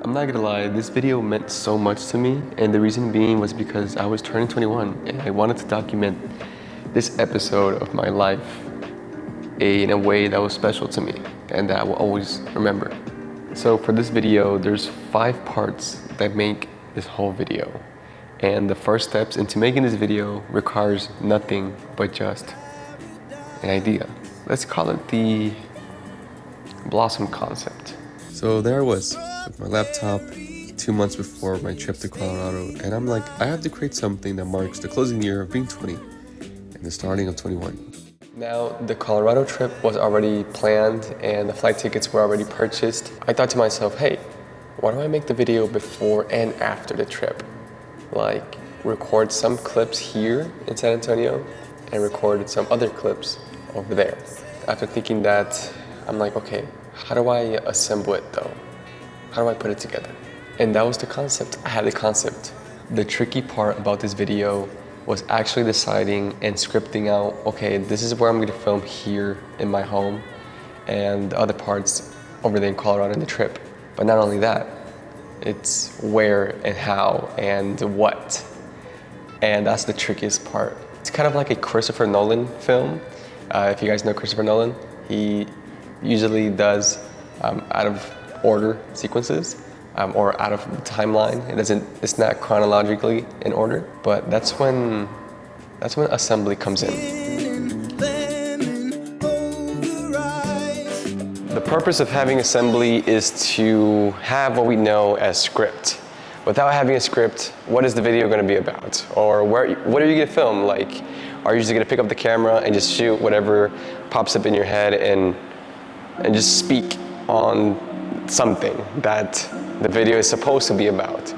I'm not gonna lie, this video meant so much to me, and the reason being was because I was turning 21 and I wanted to document this episode of my life in a way that was special to me and that I will always remember. So for this video, there's 5 parts that make this whole video. And the first steps into making this video requires nothing but just an idea. Let's call it the Blossom concept. So there I was with my laptop 2 months before my trip to Colorado, and I'm like, I have to create something that marks the closing year of being 20 and the starting of 21. Now, the Colorado trip was already planned and the flight tickets were already purchased. I thought to myself, hey, why don't I make the video before and after the trip? Like, record some clips here in San Antonio and record some other clips over there. After thinking that, I'm like, okay, how do I assemble it though? How do I put it together? And that was the concept. I had the concept. The tricky part about this video was actually deciding and scripting out, okay, this is where I'm gonna film here in my home and the other parts over there in Colorado in the trip. But not only that, it's where and how and what. And that's the trickiest part. It's kind of like a Christopher Nolan film. If you guys know Christopher Nolan, he usually does out of order sequences or out of the timeline. It's not chronologically in order, but that's when assembly comes in. The purpose of having assembly is to have what we know as script. Without having a script, what is the video going to be about? Or what are you going to film? Like, are you just going to pick up the camera and just shoot whatever pops up in your head and just speak on something that the video is supposed to be about?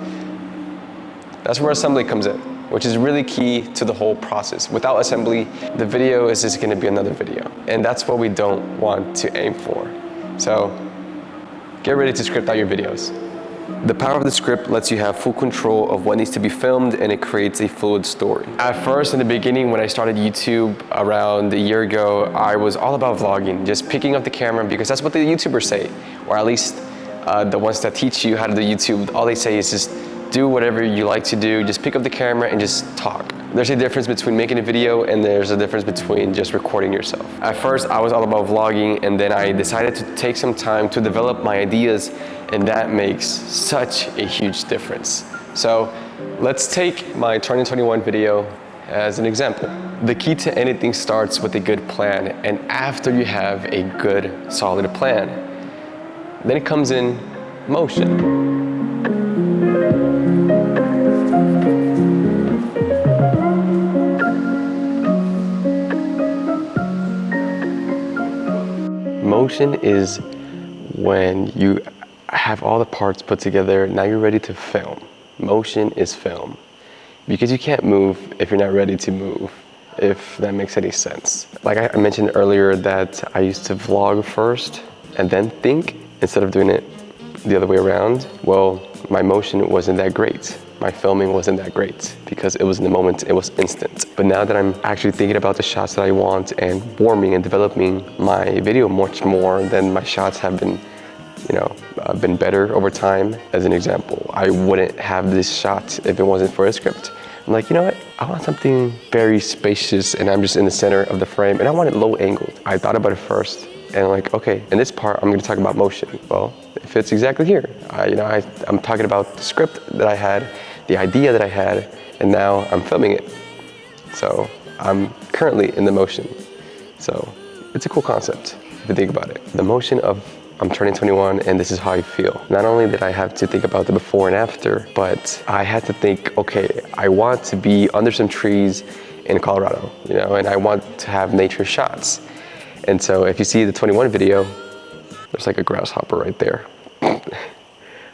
That's where assembly comes in, which is really key to the whole process. Without assembly, the video is just gonna be another video. And that's what we don't want to aim for. So get ready to script out your videos. The power of the script lets you have full control of what needs to be filmed, and it creates a fluid story. At first, in the beginning, when I started YouTube around a year ago, I was all about vlogging, just picking up the camera because that's what the YouTubers say, or at least the ones that teach you how to do YouTube. All they say is just do whatever you like to do, just pick up the camera and just talk. There's a difference between making a video and there's a difference between just recording yourself. At first, I was all about vlogging, and then I decided to take some time to develop my ideas, and that makes such a huge difference. So let's take my 2021 video as an example. The key to anything starts with a good plan, and after you have a good, solid plan, then it comes in motion. Motion is when you have all the parts put together, now you're ready to film. Motion is film. Because you can't move if you're not ready to move, if that makes any sense. Like I mentioned earlier that I used to vlog first and then think instead of doing it the other way around. Well, my motion wasn't that great. My filming wasn't that great because it was in the moment, it was instant. But now that I'm actually thinking about the shots that I want and warming and developing my video much more, then my shots have been, been better over time. As an example, I wouldn't have this shot if it wasn't for a script. I'm like, you know what? I want something very spacious and I'm just in the center of the frame and I want it low angled. I thought about it first and I'm like, okay, in this part, I'm gonna talk about motion. Well, it fits exactly here. I'm talking about the script that I had, the idea that I had, and now I'm filming it. So I'm currently in the motion. So it's a cool concept if you think about it. The motion of I'm turning 21 and this is how I feel. Not only did I have to think about the before and after, but I had to think, okay, I want to be under some trees in Colorado, and I want to have nature shots. And so if you see the 21 video, there's like a grasshopper right there.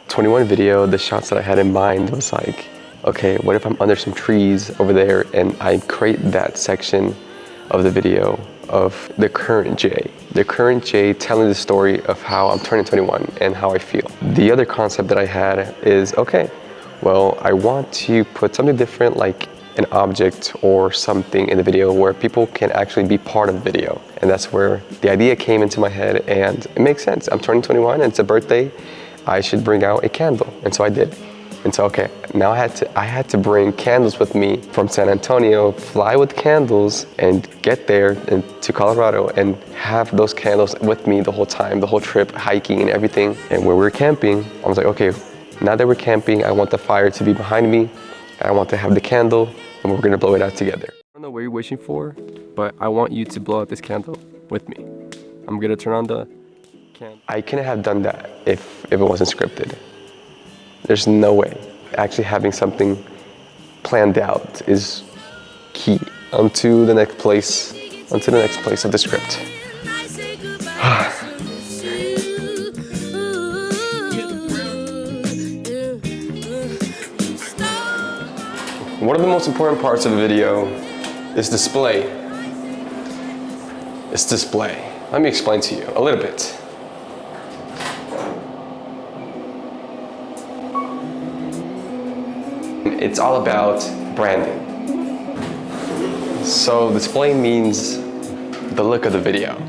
21 video, the shots that I had in mind was like, okay, what if I'm under some trees over there and I create that section of the video of the current Jay. the current Jay telling the story of how I'm turning 21 and how I feel. The other concept that I had is, okay, well, I want to put something different, like an object or something in the video where people can actually be part of the video. And that's where the idea came into my head, and it makes sense. I'm turning 21 and it's a birthday. I should bring out a candle. And so I did. And so, okay, now I had to bring candles with me from San Antonio, fly with candles and get there and to Colorado and have those candles with me the whole time, the whole trip, hiking and everything. And when we were camping, I was like, okay, now that we're camping, I want the fire to be behind me. I want to have the candle and we're gonna blow it out together. I don't know what you're wishing for, but I want you to blow out this candle with me. I'm gonna turn on the candle. I couldn't have done that if it wasn't scripted. There's no way. Actually having something planned out is key. Onto the next place of the script. One of the most important parts of the video is display. It's display. Let me explain to you a little bit. It's all about branding. So display means the look of the video.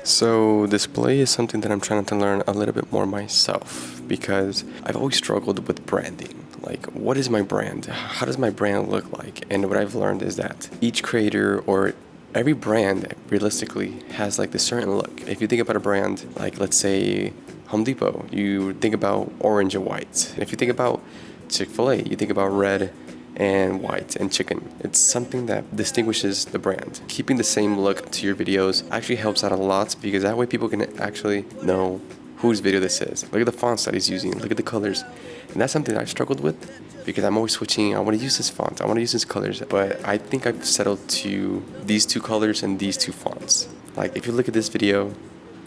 So display is something that I'm trying to learn a little bit more myself, because I've always struggled with branding. Like, what is my brand? How does my brand look like? And what I've learned is that each creator or every brand realistically has like this certain look. If you think about a brand, like let's say Home Depot, you think about orange and white. If you think about Chick-fil-A, you think about red and white and chicken. It's something that distinguishes the brand. Keeping the same look to your videos actually helps out a lot, because that way people can actually know whose video this is. Look at the fonts that he's using, look at the colors. And that's something that I've struggled with, because I'm always switching. I want to use this font, I want to use these colors, but I think I've settled to these two colors and these two fonts. Like if you look at this video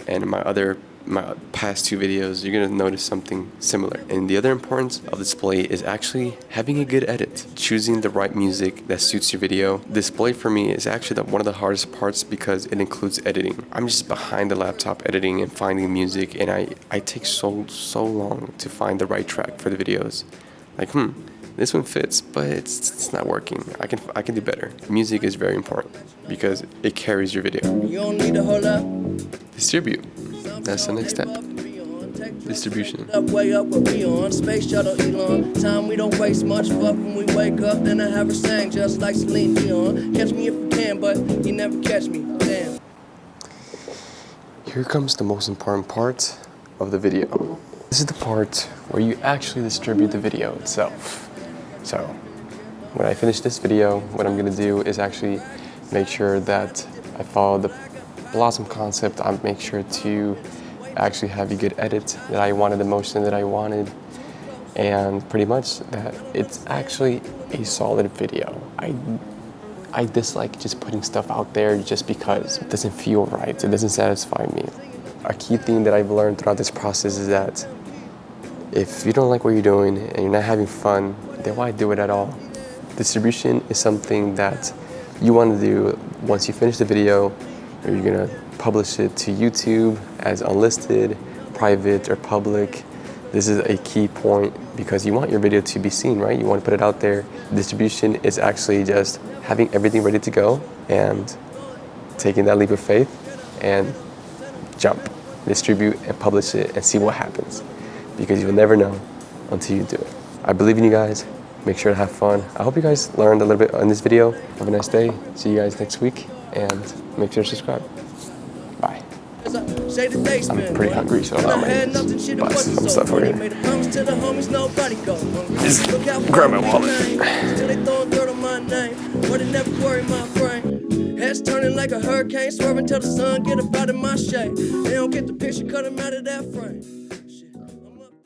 and my past two videos, you're gonna notice something similar. And the other importance of display is actually having a good edit, choosing the right music that suits your video. Display for me is actually one of the hardest parts, because it includes editing. I'm just behind the laptop editing and finding music, and I take so long to find the right track for the videos. Like, this one fits, but it's not working. I can do better. Music is very important because it carries your video. You don't need to hold up. Distribute. That's the next step. Distribution. Way up where we on space shuttle Elon. Time we don't waste much. Fuck when we wake up, then I have her sang just like Celine Dion. Catch me if you can, but you never catch me. Damn. Here comes the most important part of the video. This is the part where you actually distribute the video itself. So, when I finish this video, what I'm gonna do is actually make sure that I follow the Blossom concept. I make sure to actually have a good edit, that I wanted the motion that I wanted, and pretty much that it's actually a solid video. I dislike just putting stuff out there just because it doesn't feel right, it doesn't satisfy me. A key thing that I've learned throughout this process is that if you don't like what you're doing and you're not having fun, then why do it at all? Distribution is something that you want to do once you finish the video, or you're gonna publish it to YouTube as unlisted, private, or public. This is a key point because you want your video to be seen, right? You want to put it out there. Distribution is actually just having everything ready to go and taking that leap of faith and jump, distribute and publish it and see what happens, because you'll never know until you do it. I believe in you guys. Make sure to have fun. I hope you guys learned a little bit on this video. Have a nice day. See you guys next week, and make sure to subscribe. Bye. I'm pretty hungry, so I'm gonna buy some stuff for you. Just grab my wallet. Heads turning like a hurricane, swerving till the sun get up out of my shade. They don't get the picture, cut 'em out of that frame.